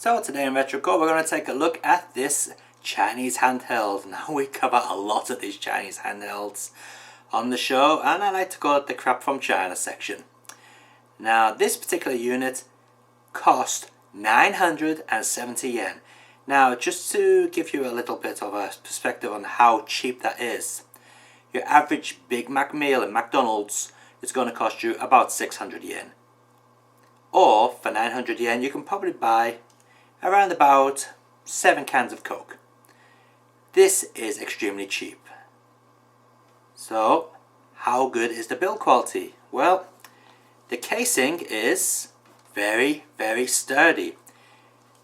So today in RetroCore we're going to take a look at this Chinese handheld. Now we cover a lot of these Chinese handhelds on the show, and I like to call it the crap from China section. Now this particular unit cost 970 yen. Now just to give you a little bit of a perspective on how cheap that is, your average Big Mac meal in McDonald's is going to cost you about 600 yen. Or for 900 yen you can probably buy around about 7 cans of Coke. This is extremely cheap. So how good is the build quality? Well, the casing is very sturdy.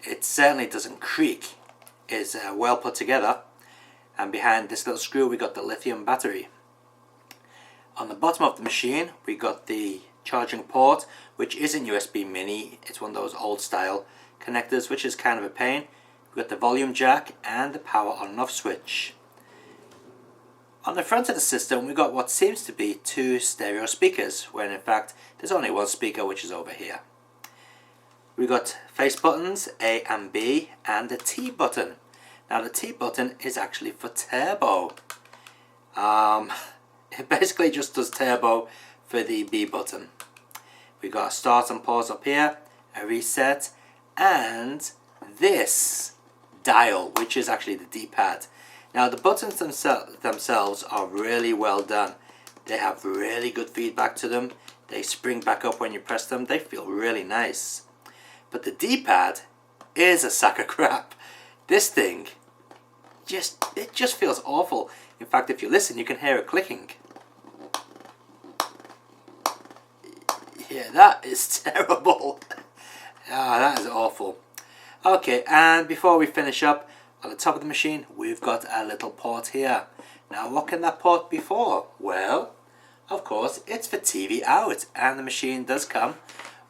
It certainly doesn't creak. It's well put together, and behind this little screw we got the lithium battery. On the bottom of the machine we got the charging port, which isn't USB mini, it's one of those old style connectors, which is kind of a pain. We've got the volume jack and the power on and off switch. On the front of the system we got what seems to be 2 stereo speakers, when in fact there's only one speaker, which is over here. We got face buttons A and B and the T button. Now the T button is actually for turbo. It basically just does turbo for the B button. We got a start and pause up here, a reset, and this dial, which is actually the D-pad. Now the buttons themselves are really well done. They have really good feedback to them. They spring back up when you press them. They feel really nice. But the D-pad is a sack of crap. This thing it just feels awful. In fact, if you listen you can hear it clicking. Yeah, that is terrible. That is awful. Okay, and before we finish up, on the top of the machine we've got a little port here. Now what can that port be for? Well, of course it's for TV out, and the machine does come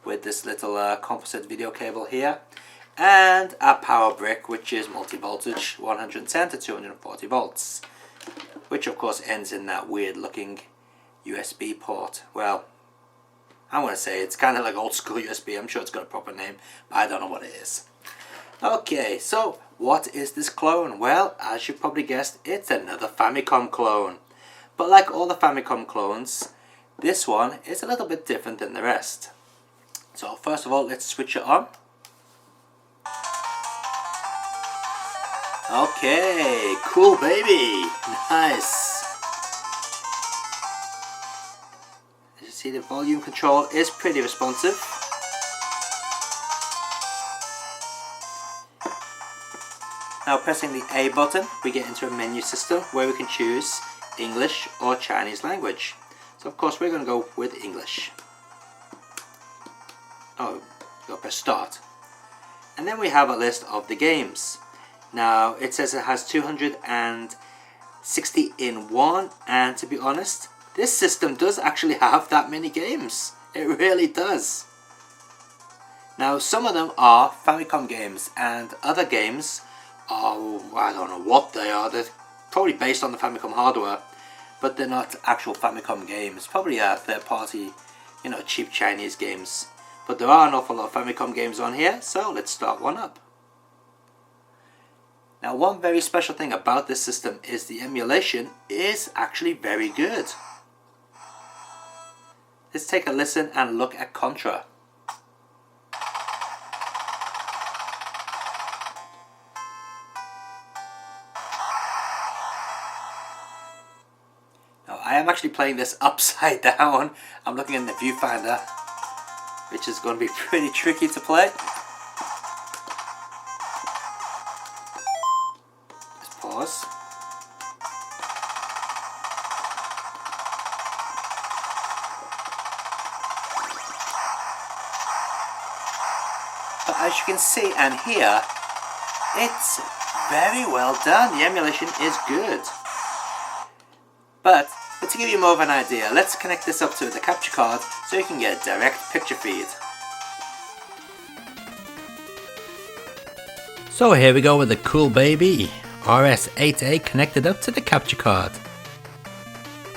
with this little composite video cable here, and a power brick which is multi-voltage, 110 to 240 volts, which of course ends in that weird looking USB port. Well, I'm going to say it's kind of like old school USB. I'm sure it's got a proper name, but I don't know what it is. Okay, so what is this clone? Well, as you probably guessed, it's another Famicom clone. But like all the Famicom clones, this one is a little bit different than the rest. So first of all, let's switch it on. Okay, cool baby, nice. As you see, the volume control is pretty responsive. Now pressing the A button, we get into a menu system where we can choose English or Chinese language. So of course we're going to go with English. Oh, you got to press start. And then we have a list of the games. Now it says it has 260 in one, and to be honest, this system does actually have that many games. It really does. Now some of them are Famicom games, and other games are, I don't know what they are. They're probably based on the Famicom hardware, but they're not actual Famicom games. Probably third party, cheap Chinese games. But there are an awful lot of Famicom games on here, so let's start one up. Now one very special thing about this system is the emulation is actually very good. Let's take a listen and look at Contra. Now I am actually playing this upside down. I'm looking in the viewfinder, which is going to be pretty tricky to play. Let's pause. But as you can see and hear, it's very well done. The emulation is good. But to give you more of an idea, let's connect this up to the capture card so you can get a direct picture feed. So here we go with the cool baby RS8A connected up to the capture card.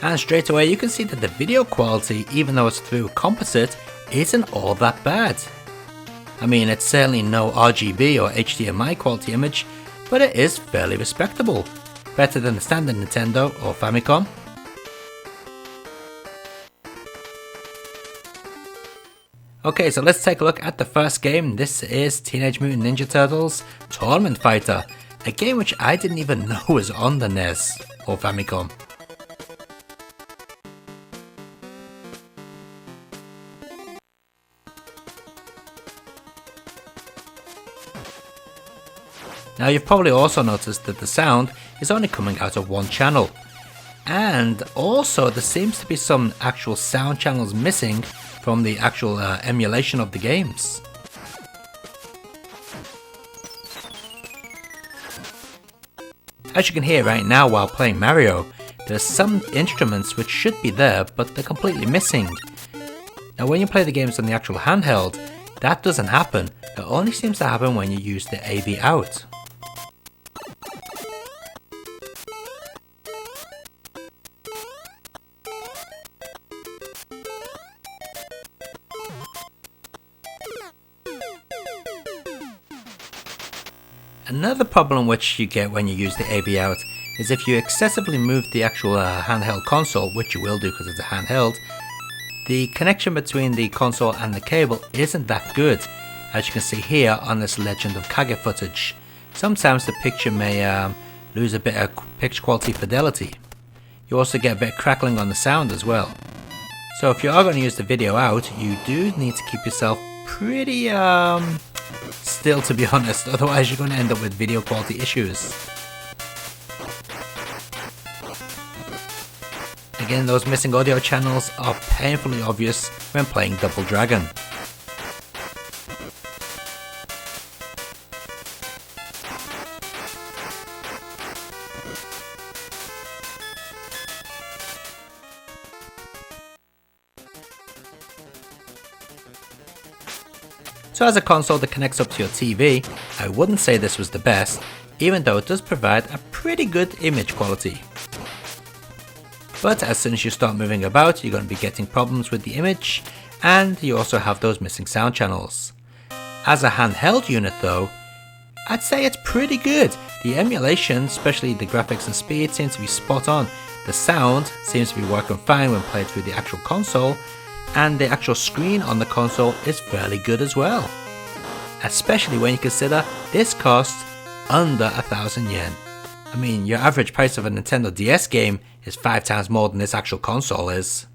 And straight away you can see that the video quality, even though it's through composite, isn't all that bad. I mean, it's certainly no RGB or HDMI quality image, but it is fairly respectable. Better than the standard Nintendo or Famicom. Okay, so let's take a look at the first game. This is Teenage Mutant Ninja Turtles Tournament Fighter, a game which I didn't even know was on the NES or Famicom. Now you've probably also noticed that the sound is only coming out of one channel, and also there seems to be some actual sound channels missing from the actual emulation of the games. As you can hear right now while playing Mario, there's some instruments which should be there but they're completely missing. Now when you play the games on the actual handheld, that doesn't happen. It only seems to happen when you use the AV out. Another problem which you get when you use the AV out is if you excessively move the actual handheld console, which you will do because it's a handheld, the connection between the console and the cable isn't that good, as you can see here on this Legend of Kage footage. Sometimes the picture may lose a bit of picture quality fidelity. You also get a bit of crackling on the sound as well. So if you are going to use the video out, you do need to keep yourself pretty still, to be honest, otherwise you're going to end up with video quality issues. Again, those missing audio channels are painfully obvious when playing Double Dragon. So as a console that connects up to your TV, I wouldn't say this was the best, even though it does provide a pretty good image quality. But as soon as you start moving about, you're going to be getting problems with the image, and you also have those missing sound channels. As a handheld unit though, I'd say it's pretty good. The emulation, especially the graphics and speed, seems to be spot on. The sound seems to be working fine when played through the actual console, and the actual screen on the console is fairly good as well. Especially when you consider this costs under 1,000 yen. I mean, your average price of a Nintendo DS game is 5 times more than this actual console is.